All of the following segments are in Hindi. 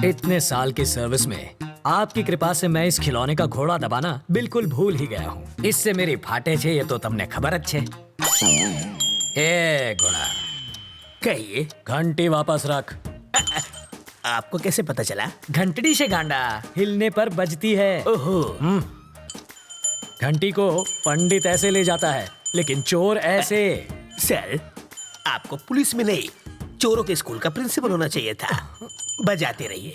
इतने साल की सर्विस में आपकी कृपा से मैं इस खिलौने का घोड़ा दबाना बिल्कुल भूल ही गया हूँ। इससे मेरी फाटे छे ये तो तुमने खबर अच्छे। ए घोड़ा, कहिए, घंटी वापस रख। आपको कैसे पता चला? घंटड़ी से गांडा हिलने पर बजती है। ओहो, घंटी को पंडित ऐसे ले जाता है, लेकिन चोर ऐसे। सर, आपको पुलिस में नहीं, चोरों के स्कूल का प्रिंसिपल होना चाहिए था। बजाते रहिए।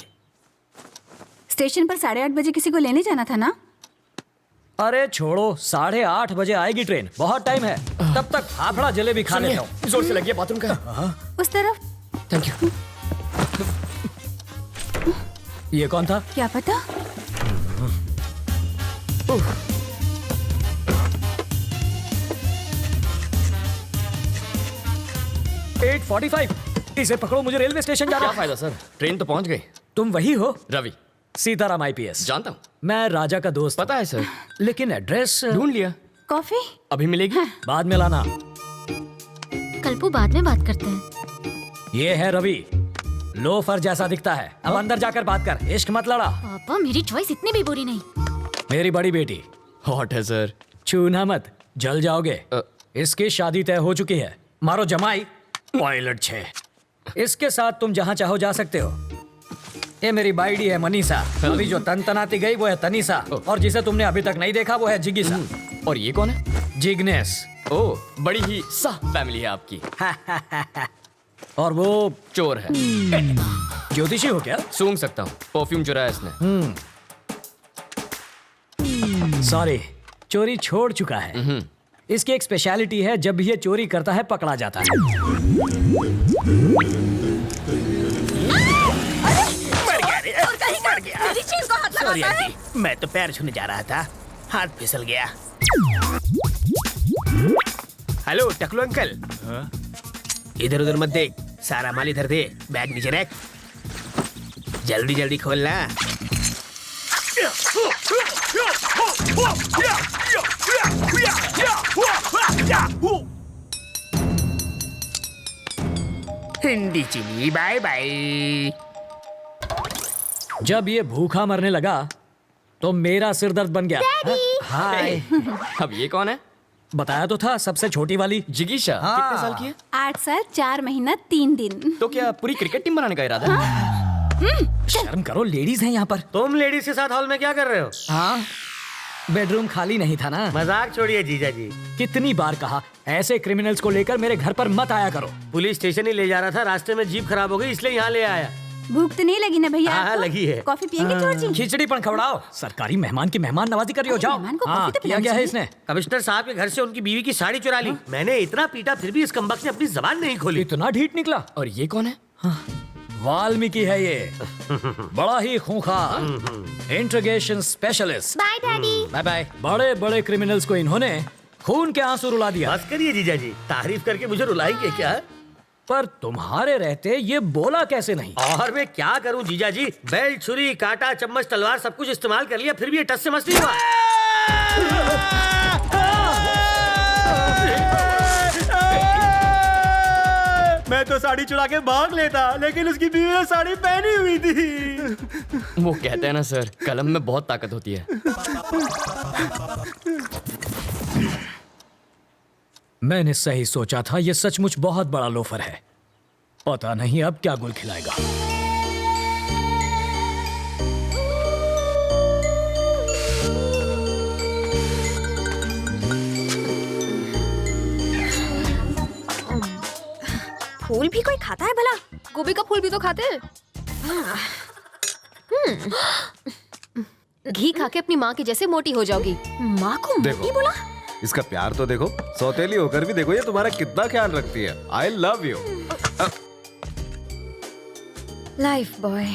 स्टेशन पर 8:30 बजे किसी को लेने जाना था ना? अरे छोड़ो, 8:30 बजे आएगी ट्रेन, बहुत टाइम है। तब तक फाफड़ा जलेबी खा लेता हूँ। जोर से लगी है बाथरूम का। उस तरफ। Thank you. ये कौन था? क्या पता। 8:45। इसे पकड़ो, मुझे रेलवे स्टेशन जाना क्या है। फायदा सर, ट्रेन तो पहुंच गई। तुम वही हो? रवि, सीताराम IPS। जानता हूँ। मैं राजा का दोस्त। पता है सर, लेकिन एड्रेस ढूंढ लिया। कॉफी? अभी मिलेगी? बाद में लाना। कल्पू, बाद में बात करते हैं। ये है रवि, लोफर जैसा दिखता है। अब अंदर जाकर बात कर, इश्क मत लड़ा। पापा, मेरी चॉइस इतनी भी बुरी नहीं। मेरी बड़ी बेटी, हॉट है सर। छूना मत, जल जाओगे। इसकी शादी तय हो चुकी है। मारो जमाई, पायलट 6। इसके साथ तुम जहाँ चाहो जा सकते हो। ये मेरी बाइडी है मनीषा। अभी जो तनतनाती गई वो है तनीषा, और जिसे तुमने अभी तक नहीं देखा वो है जिगिसा। और ये कौन है? जिग्नेस। ओह, बड़ी ही सा फैमिली है आपकी। और वो चोर है। ज्योतिषी हो क्या? सूंघ सकता हूँ, परफ्यूम चुराया इसने। सॉरी, चोरी छोड़ चुका है। इसकी एक स्पेशलिटी है, जब भी ये चोरी करता है पकड़ा जाता है। मर गया। सॉरी आंटी, मैं तो पैर छूने जा रहा था, हाथ फिसल गया। हेलो टकलू अंकल, इधर उधर मत देख, सारा माल इधर दे, बैग नीचे रख। जल्दी जल्दी खोलना। हिंदी चीनी बाय बाय। जब ये भूखा मरने लगा तो मेरा सिर दर्द बन गया। हाय। अब ये कौन है? बताया तो था, सबसे छोटी वाली जिगीशा। हाँ। कितने साल की है? 8 साल 4 महीना 3 दिन। तो क्या पूरी क्रिकेट टीम बनाने का इरादा है? शर्म करो, लेडीज हैं यहाँ पर। तुम लेडीज के साथ हॉल में क्या कर रहे हो? हाँ, बेडरूम खाली नहीं था ना। मजाक छोड़िए जीजा जी। कितनी बार कहा, ऐसे क्रिमिनल्स को लेकर मेरे घर पर मत आया करो। पुलिस स्टेशन ही ले जा रहा था, रास्ते में जीप खराब हो गई, इसलिए यहाँ ले आया। भूख तो नहीं लगी ना भैया? हाँ, आपको? लगी है। कॉफी पियेंगे चोर जी? खिचड़ी पण खवड़ाओ। सरकारी मेहमान की मेहमान नवाजी कर रही हो, जाओ। मेहमान को हाँ, कॉफी तो किया पिलानी गया है चाहिए। इसने। कमिश्नर साहब के घर से उनकी बीवी की साड़ी चुरा ली। मैंने इतना पीटा, फिर भी इस कमबख्त ने अपनी जबान नहीं खोली। इतना ढीठ निकला। और ये कौन है? वाल्मीकि है ये, बड़ा ही खूंखार interrogation specialist. Bye daddy. Bye bye. बड़े बड़े क्रिमिनल्स को इन्होंने खून के आंसू रुला दिया। बस करिए जीजा जी, तारीफ करके मुझे रुलाएंगे क्या? पर तुम्हारे रहते ये बोला कैसे नहीं? और मैं क्या करूं जीजा जी, बेल्ट, छुरी, कांटा, चम्मच, तलवार सब कुछ इस्तेमाल कर लिया, फिर भी ये टस से मस नहीं हुआ। मैं तो साड़ी चुरा के भाग लेता, लेकिन उसकी बीवी ने साड़ी पहनी हुई थी। वो कहते हैं ना सर, कलम में बहुत ताकत होती है। मैंने सही सोचा था, ये सचमुच बहुत बड़ा लोफर है। पता नहीं अब क्या गुल खिलाएगा। फूल भी कोई खाता है भला? गोभी का फूल भी तो खाते हैं। घी खा के अपनी माँ की जैसे मोटी हो जाओगी। माँ को मोटी बोला? इसका प्यार तो देखो, सौतेली होकर भी देखो ये तुम्हारा कितना ख्याल रखती है। I love you. Life boy.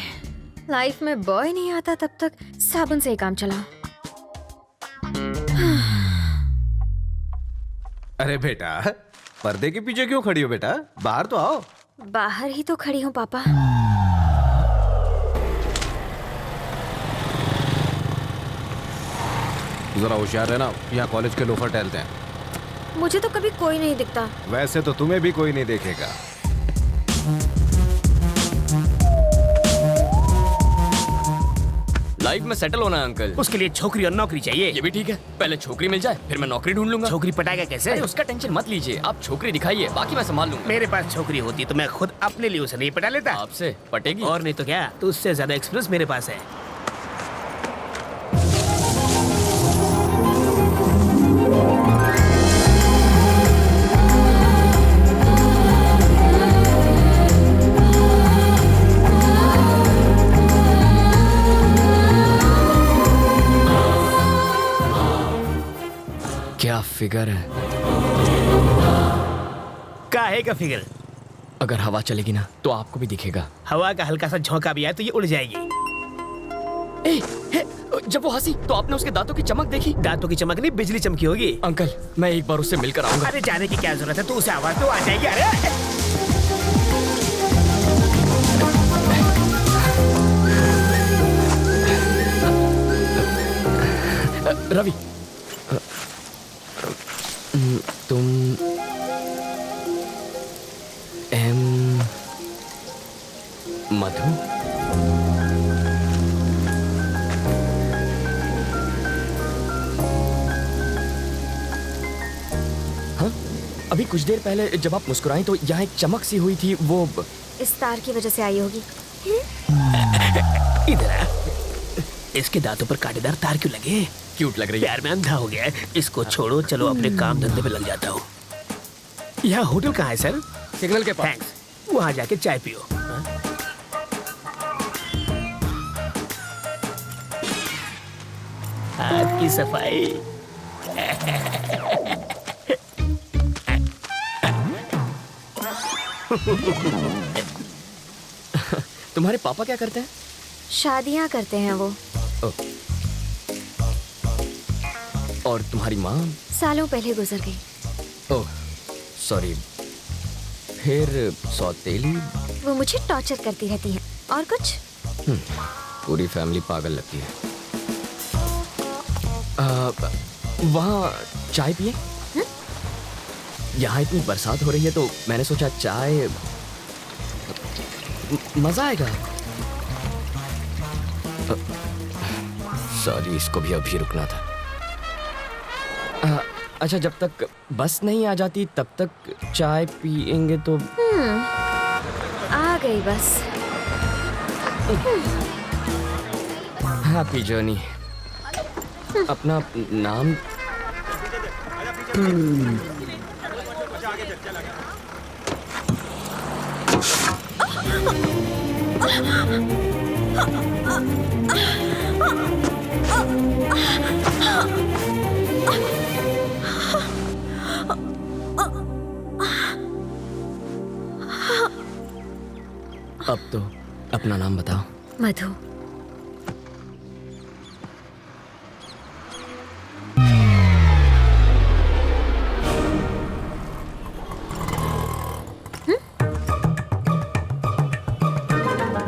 Life में बॉय नहीं आता तब तक साबुन से ही काम चलाओ। अरे बेटा, पर्दे के पीछे क्यों खड़ी हो बेटा? बाहर तो आओ। बाहर ही तो खड़ी हूँ पापा। जरा होशियार रहना, यहाँ कॉलेज के लोफर टहलते हैं। मुझे तो कभी कोई नहीं दिखता। वैसे तो तुम्हें भी कोई नहीं देखेगा। लाइफ में सेटल होना है अंकल। उसके लिए छोकरी और नौकरी चाहिए। ये भी ठीक है, पहले छोकरी मिल जाए फिर मैं नौकरी ढूंढ लूंगा। छोकरी पटाएगा कैसे? अरे उसका टेंशन मत लीजिए, आप छोकरी दिखाइए, बाकी मैं संभाल लूंगा। मेरे पास छोकरी होती तो मैं खुद अपने लिए उसे नहीं पटा लेता। आपसे पटेगी? और नहीं तो क्या, तो उससे ज्यादा एक्सपीरियंस मेरे पास है। क्या फिगर है। काहे का फिगर? अगर हवा चलेगी ना तो आपको भी दिखेगा। हवा का हल्का सा झोंका भी आए तो ये उड़ जाएगी। जब वो हंसी तो आपने उसके दांतों की चमक देखी? दांतों की चमक नहीं, बिजली चमकी होगी। अंकल मैं एक बार उससे मिलकर आऊंगा। अरे जाने की क्या जरूरत है, तू उसे आवाज तो आ जाएगी। अरे रवि, तुम मधु? हाँ, अभी कुछ देर पहले जब आप मुस्कुराई तो यहाँ एक चमक सी हुई थी, वो इस तार की वजह से आई होगी। इधर आ। इसके दांतों पर कांटेदार तार क्यों लगे? क्यूट लग रही है। यार मैं अंधा हो गया है। इसको छोड़ो, चलो अपने काम धंधे पे लग जाता हूँ। यहाँ होटल कहाँ है सर? सिग्नल के पास। थैंक्स। वहाँ जाके चाय पियो। हाँ? हाथ की सफाई। तुम्हारे पापा क्या करते हैं? शादियाँ करते हैं वो। और तुम्हारी माँ? सालों पहले गुजर गई। Oh sorry. फिर सौतेली? वो मुझे टॉर्चर करती रहती है। और कुछ? पूरी फैमिली पागल लगती है। वहाँ चाय पिए? यहाँ इतनी बरसात हो रही है तो मैंने सोचा चाय मजा आएगा। सॉरी, इसको भी अभी रुकना था। अच्छा, जब तक बस नहीं आ जाती तब तक चाय पिएंगे तो? आ गई बस। Happy journey. अपना नाम? अब तो अपना नाम बताओ। मधु।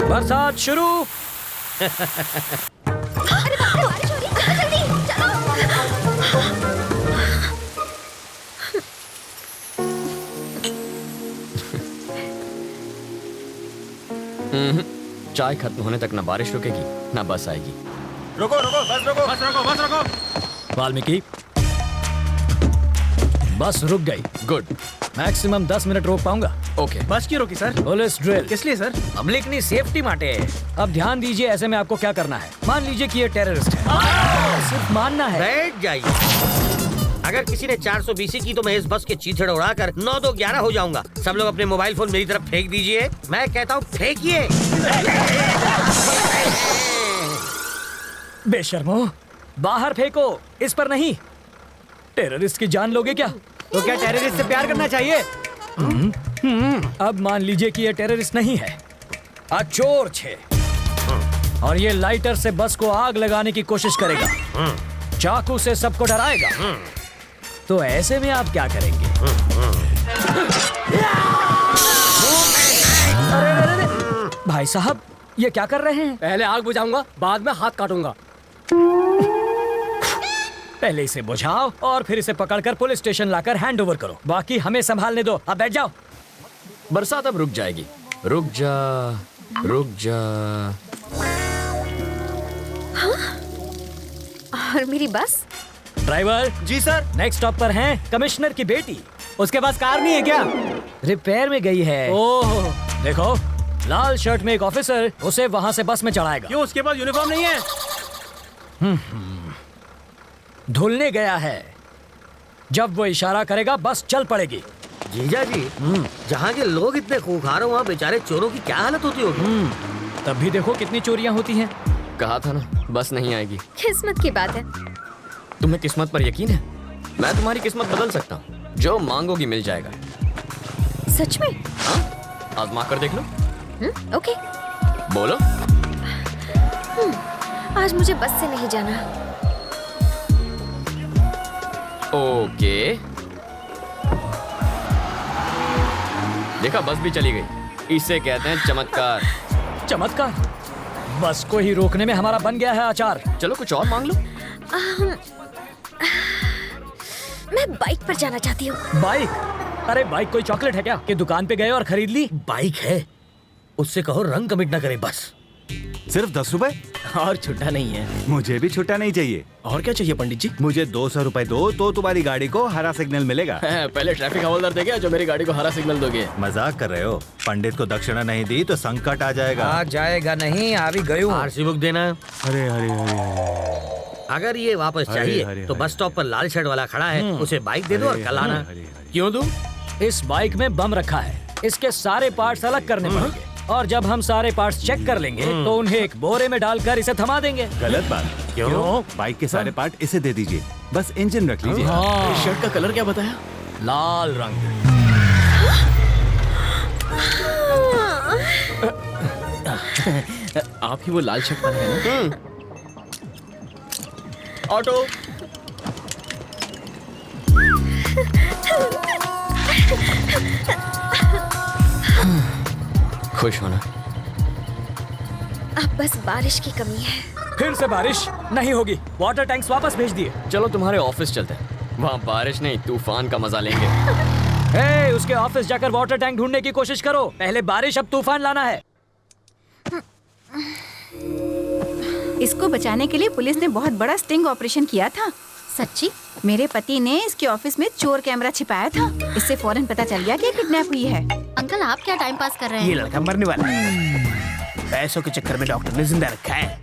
बरसात शुरू। चाय खत्म होने तक ना बारिश रुकेगी ना बस आएगी। रुको रुको, बस रुको, बस रुको, बस रुको। वाल्मीकि, बस रुक गई। गुड। मैक्सिमम 10 मिनट रोक पाऊंगा। ओके। बस क्यों रोकी सर? Police drill. किस लिए सर? पब्लिक की सेफ्टी माटे। अब ध्यान दीजिए, ऐसे में आपको क्या करना है। मान लीजिए कि ये टेररिस्ट है, सिर्फ मानना है। बैठ जाइए। अगर किसी ने 420 की तो मैं इस बस के चीथड़ उड़ाकर 9-2-11 हो जाऊंगा। सब लोग अपने मोबाइल फोन मेरी तरफ फेंक दीजिए। मैं कहता हूँ फेंकिए। बेशर्मो, बाहर फेंको, इस पर नहीं। टेररिस्ट की जान लोगे क्या? तो क्या टेररिस्ट से प्यार करना चाहिए? अब मान लीजिए कि ये टेररिस्ट नहीं है, चोर छे, और ये लाइटर से बस को आग लगाने की कोशिश करेगा, चाकू से सबको डराएगा। तो ऐसे में आप क्या करेंगे? अरे, भाई साहब, ये क्या कर रहे हैं? पहले आग बुझाऊंगा, बाद में हाथ काटूंगा। पहले इसे बुझाओ और फिर इसे पकड़कर पुलिस स्टेशन लाकर हैंड ओवर करो। बाकी हमें संभालने दो। अब बैठ जाओ। बरसात अब रुक जाएगी। रुक जा, रुक जा। और मेरी बस? ड्राइवर जी सर। नेक्स्ट स्टॉप पर है कमिश्नर की बेटी। उसके पास कार नहीं है क्या? रिपेयर में गई है। ओह देखो, लाल शर्ट में एक ऑफिसर उसे वहां से बस में चढ़ाएगा। क्यों, उसके पास यूनिफॉर्म नहीं है? धुलने गया है। जब वो इशारा करेगा बस चल पड़ेगी। जीजा जी, जहाँ के लोग इतने खूंखार हो वहाँ बेचारे चोरों की क्या हालत होती होगी। तब भी देखो कितनी चोरियां होती हैं। कहा था ना बस नहीं आएगी। किस्मत की बात है। तुम्हें किस्मत पर यकीन है? मैं तुम्हारी किस्मत बदल सकता हूँ। जो मांगोगी मिल जाएगा। सच में? हाँ, आजमा कर देख लो। ओके। बोलो। आज मुझे बस से नहीं जाना। ओके। देखा, बस भी चली गई। इसे कहते हैं चमत्कार। चमत्कार? बस को ही रोकने में हमारा बन गया है अचार। चलो कुछ और मांग लो। मैं बाइक पर जाना चाहती हूँ। बाइक? अरे बाइक कोई चॉकलेट है क्या कि दुकान पे गए और खरीद ली? बाइक है, उससे कहो रंग कमिट ना करे बस। सिर्फ 10 रुपए? और छुट्टा नहीं है। मुझे भी छुट्टा नहीं चाहिए। और क्या चाहिए पंडित जी? मुझे 200 रुपए दो तो तुम्हारी गाड़ी को हरा सिग्नल मिलेगा। पहले ट्रैफिक हवलदार देगा जो मेरी गाड़ी को हरा सिग्नल दोगे। मजाक कर रहे हो? पंडित को दक्षिणा नहीं दी तो संकट आ जाएगा। आ जाएगा नहीं, आ भी गई हूँ। आरसी बुक देना। अरे अरे अरे अगर ये वापस अरे, चाहिए अरे, तो अरे। बस स्टॉप पर लाल शर्ट वाला खड़ा है, उसे बाइक दे दो और कल आना। क्यों दूं? इस बाइक में बम रखा है। इसके सारे पार्ट्स अलग करने पड़ेंगे और जब हम सारे पार्ट्स चेक कर लेंगे तो उन्हें एक बोरे में डालकर इसे थमा देंगे। गलत बात। क्यों? बाइक के सारे पार्ट इसे दे दीजिए, बस इंजन रख लीजिए। हाँ, शर्ट का कलर क्या बताया? लाल रंग। आप ही वो लाल शर्ट वाला है ना? ऑटो। खुश होना। अब बस बारिश की कमी है। फिर से बारिश नहीं होगी। वाटर टैंक्स वापस भेज दिए। चलो तुम्हारे ऑफिस चलते हैं। वहाँ बारिश नहीं तूफान का मजा लेंगे। हे, उसके ऑफिस जाकर वाटर टैंक ढूंढने की कोशिश करो। पहले बारिश अब तूफान लाना है। इसको बचाने के लिए पुलिस ने बहुत बड़ा स्टिंग ऑपरेशन किया था। सच्ची? मेरे पति ने इसके ऑफिस में चोर कैमरा छिपाया था। इससे फौरन पता चल गया कि किडनैप हुई है। अंकल आप क्या टाइम पास कर रहे ये हैं? लड़का मरने वाला है। पैसों के चक्कर में डॉक्टर ने जिंदा रखा है।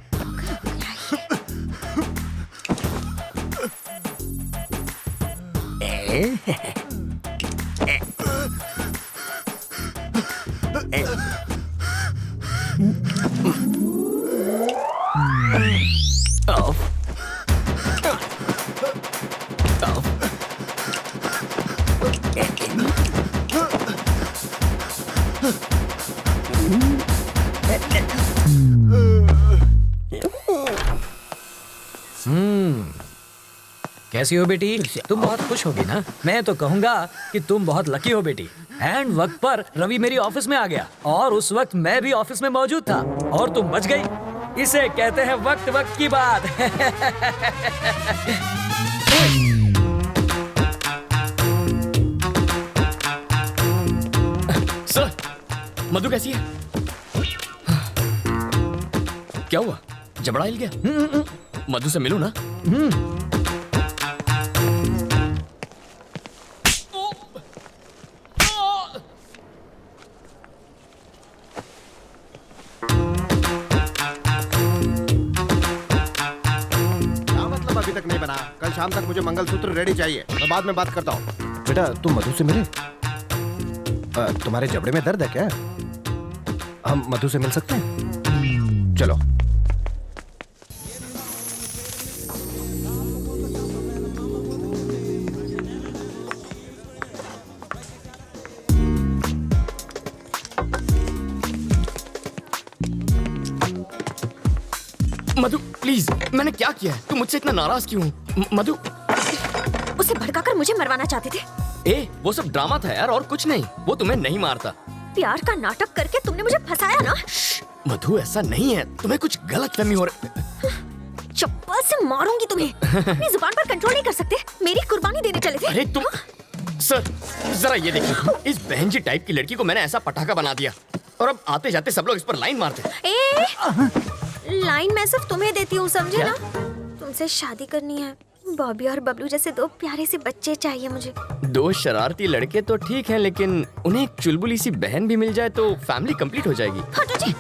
कैसी हो बेटी? तुम बहुत खुश होगी ना? मैं तो कहूँगा कि तुम बहुत लकी हो बेटी। एंड वक्त पर रवि मेरी ऑफिस में आ गया और उस वक्त मैं भी ऑफिस में मौजूद था और तुम बच गई। इसे कहते हैं वक्त वक्त की बात। सर, मधु कैसी है? क्या हुआ? जबड़ा हिल गया? मधु से मिलूं ना? अभी तक नहीं बना। कल शाम तक मुझे मंगलसूत्र रेडी चाहिए। मैं बाद में बात करता हूँ। बेटा तुम मधु से मिले? तुम्हारे जबड़े में दर्द है क्या? हम मधु से मिल सकते हैं? चलो। मधु प्लीज, मैंने क्या किया है? तुम मुझसे इतना नाराज क्यों हो? मधु। उसे भड़काकर मुझे मरवाना चाहते थे। ए, वो सब ड्रामा था यार, और कुछ नहीं। वो तुम्हें नहीं मारता। प्यार का नाटक करके तुमने मुझे फंसाया ना। मधु ऐसा नहीं है, तुम्हें कुछ गलत फहमी हो रही। चप्पल से मारूंगी तुम्हें। अपनी जुबान पर कंट्रोल नहीं कर सकते? मेरी कुर्बानी देने चले थे। अरे तुम सर जरा ये देखिए, इस बहन जी टाइप की लड़की को मैंने ऐसा पटाखा बना दिया और अब आते जाते सब लोग इस पर लाइन मारते। लाइन मैं सिर्फ तुम्हें देती हूँ, समझे ना? तुमसे शादी करनी है। बॉबी और बबलू जैसे दो प्यारे से बच्चे चाहिए मुझे। दो शरारती लड़के तो ठीक है, लेकिन उन्हें एक चुलबुली सी बहन भी मिल जाए तो फैमिली कंप्लीट हो जाएगी। हटो जी।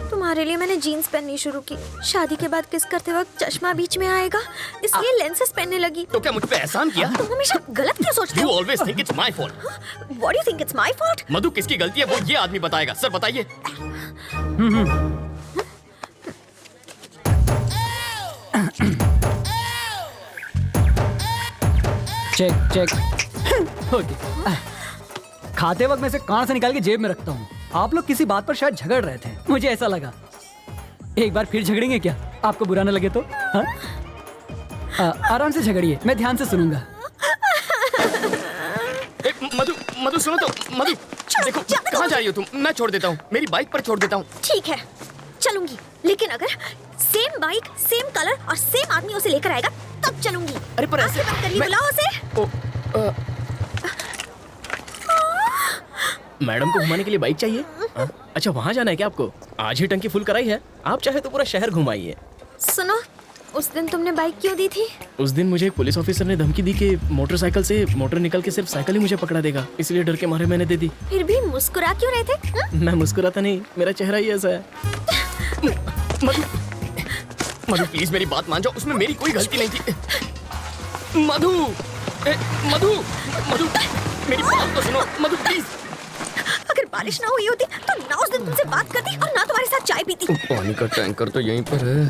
तुम्हारे लिए मैंने जीन्स पहननी शुरू की। शादी के बाद किस करते वक्त चश्मा बीच में आएगा, इसलिए लेंसेज पहनने लगी। तो क्या मुझ पे एहसान किया? तुम हमेशा गलत क्यों सोचते You हो? always think it's my fault. What do you think it's my fault? मधु किसकी गलती है वो ये आदमी बताएगा। सर बताइए। Check check. ओके। खाते वक्त मैं इसे कान से निकाल के जेब में रखता हूँ। आप लोग किसी बात पर शायद झगड़ रहे थे, मुझे ऐसा लगा। एक बार फिर झगड़ेंगे क्या? आपको बुरा न लगे तो? हाँ? आराम से झगड़िए, मैं ध्यान से सुनूंगा। मधु मधु सुनो तो। मधु देखो कहाँ जा रही हो तुम? मैं छोड़ देता हूँ, मेरी बाइक पर छोड़ देता हूँ। ठीक है, चलूंगी, लेकिन अगर सेम बाइक, सेम कलर और सेम आदमी उसे लेकर आएगा तब चलूंगी। अरे पर ऐसे आंखें बंद करिए, बुलाओ उसे। मैडम को घुमाने के लिए बाइक चाहिए? अच्छा वहाँ जाना है क्या आपको? आज ही टंकी फुल कराई है, आप चाहे तो पूरा शहर घुमाइए। सुनो, उस दिन तुमने बाइक क्यों दी थी? उस दिन मुझे एक पुलिस ऑफिसर ने धमकी दी कि मोटरसाइकिल से मोटर निकल के सिर्फ साइकिल ही मुझे पकड़ा देगा, इसलिए डर के मारे मैंने दे दी। फिर भी मुस्कुरा क्यों रहे थे? मैं मुस्कुराता नहीं, मेरा चेहरा ही ऐसा है। मधु मधु प्लीज मेरी बात मान जाओ, उसमें मेरी कोई गलती नहीं थी। मधु मधु मधु मेरी बात तो सुनो। मधु प्लीज। अगर बारिश ना हुई होती तो ना उस दिन तुमसे बात करती और ना तुम्हारे साथ चाय पीती। पानी का टैंकर तो यहीं पर है।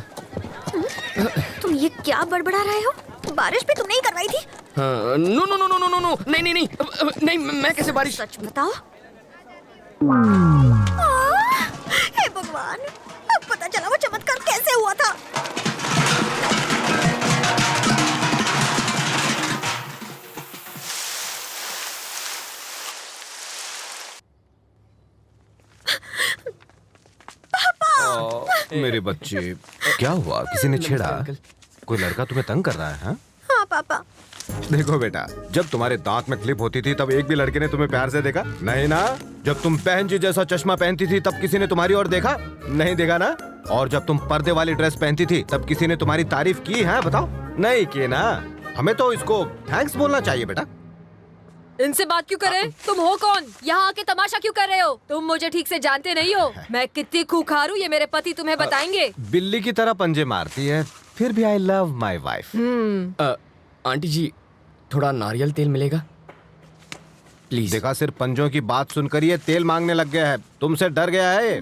तुम ये क्या बड़बड़ा रहे हो? बारिश भी तुमने ही करवाई थी। हाँ, no no no no no no नहीं नहीं नहीं नहीं, मैं कैसे बारिश? सच बताओ। हे भगवान, अब पता चला वो चमत्कार कैसे हुआ था। मेरे बच्चे, क्या हुआ? किसी ने छेड़ा? कोई लड़का तुम्हें तंग कर रहा है? हाँ पापा। देखो बेटा, जब तुम्हारे दांत में क्लिप होती थी तब एक भी लड़के ने तुम्हें प्यार से देखा? नहीं ना। जब तुम बहन जी जैसा चश्मा पहनती थी तब किसी ने तुम्हारी ओर देखा? नहीं देखा ना। और जब तुम पर्दे वाली ड्रेस पहनती थी तब किसी ने तुम्हारी तारीफ की है? बताओ, नहीं की ना। हमें तो इसको थैंक्स बोलना चाहिए बेटा। इनसे बात क्यों करे? तुम हो कौन? यहाँ आके तमाशा क्यों कर रहे हो? तुम मुझे ठीक से जानते नहीं हो। मैं कितनी खूंखार हूँ ये मेरे पति तुम्हें बताएंगे। बिल्ली की तरह पंजे मारती है, फिर भी I love my wife. Aunty ji थोड़ा नारियल तेल मिलेगा प्लीज? देखा, सिर्फ पंजों की बात सुनकर ये तेल मांगने लग गया है। तुमसे डर गया है ये।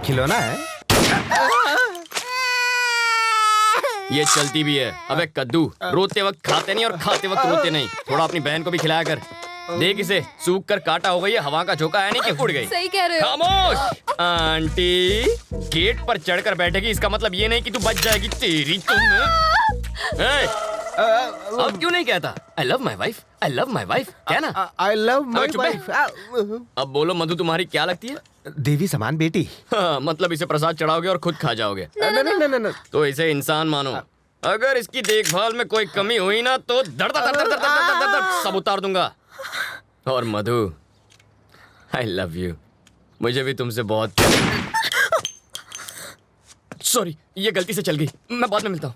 खिलौना है? ये चलती भी है। अबे कद्दू, रोते वक्त खाते नहीं और खाते वक्त रोते नहीं। थोड़ा अपनी बहन को भी खिलाया कर। देख इसे, सूख कर काटा हो गई है, हवा का झोंका है नहीं कि उड़ गई। सही कह रहे हो। खामोश। आंटी गेट पर चढ़कर बैठेगी, इसका मतलब ये नहीं कि तू बच जाएगी। तेरी अब क्यों नहीं कहता आई love my wife? I love my wife क्या ना? आई लव माई चुप है। वाइफ। अब बोलो मधु, तुम्हारी क्या लगती है? देवी समान बेटी। हाँ, मतलब इसे प्रसाद चढ़ाओगे और खुद खा जाओगे। नहीं। तो इसे इंसान मानो। अगर इसकी देखभाल में कोई कमी हुई ना तो दर दर दर दर दर दर दर दर सब उतार दूंगा। और मधु, आई लव यू। मुझे भी तुमसे बहुत। सॉरी, ये गलती से चल गई। मैं बाद में मिलता हूँ।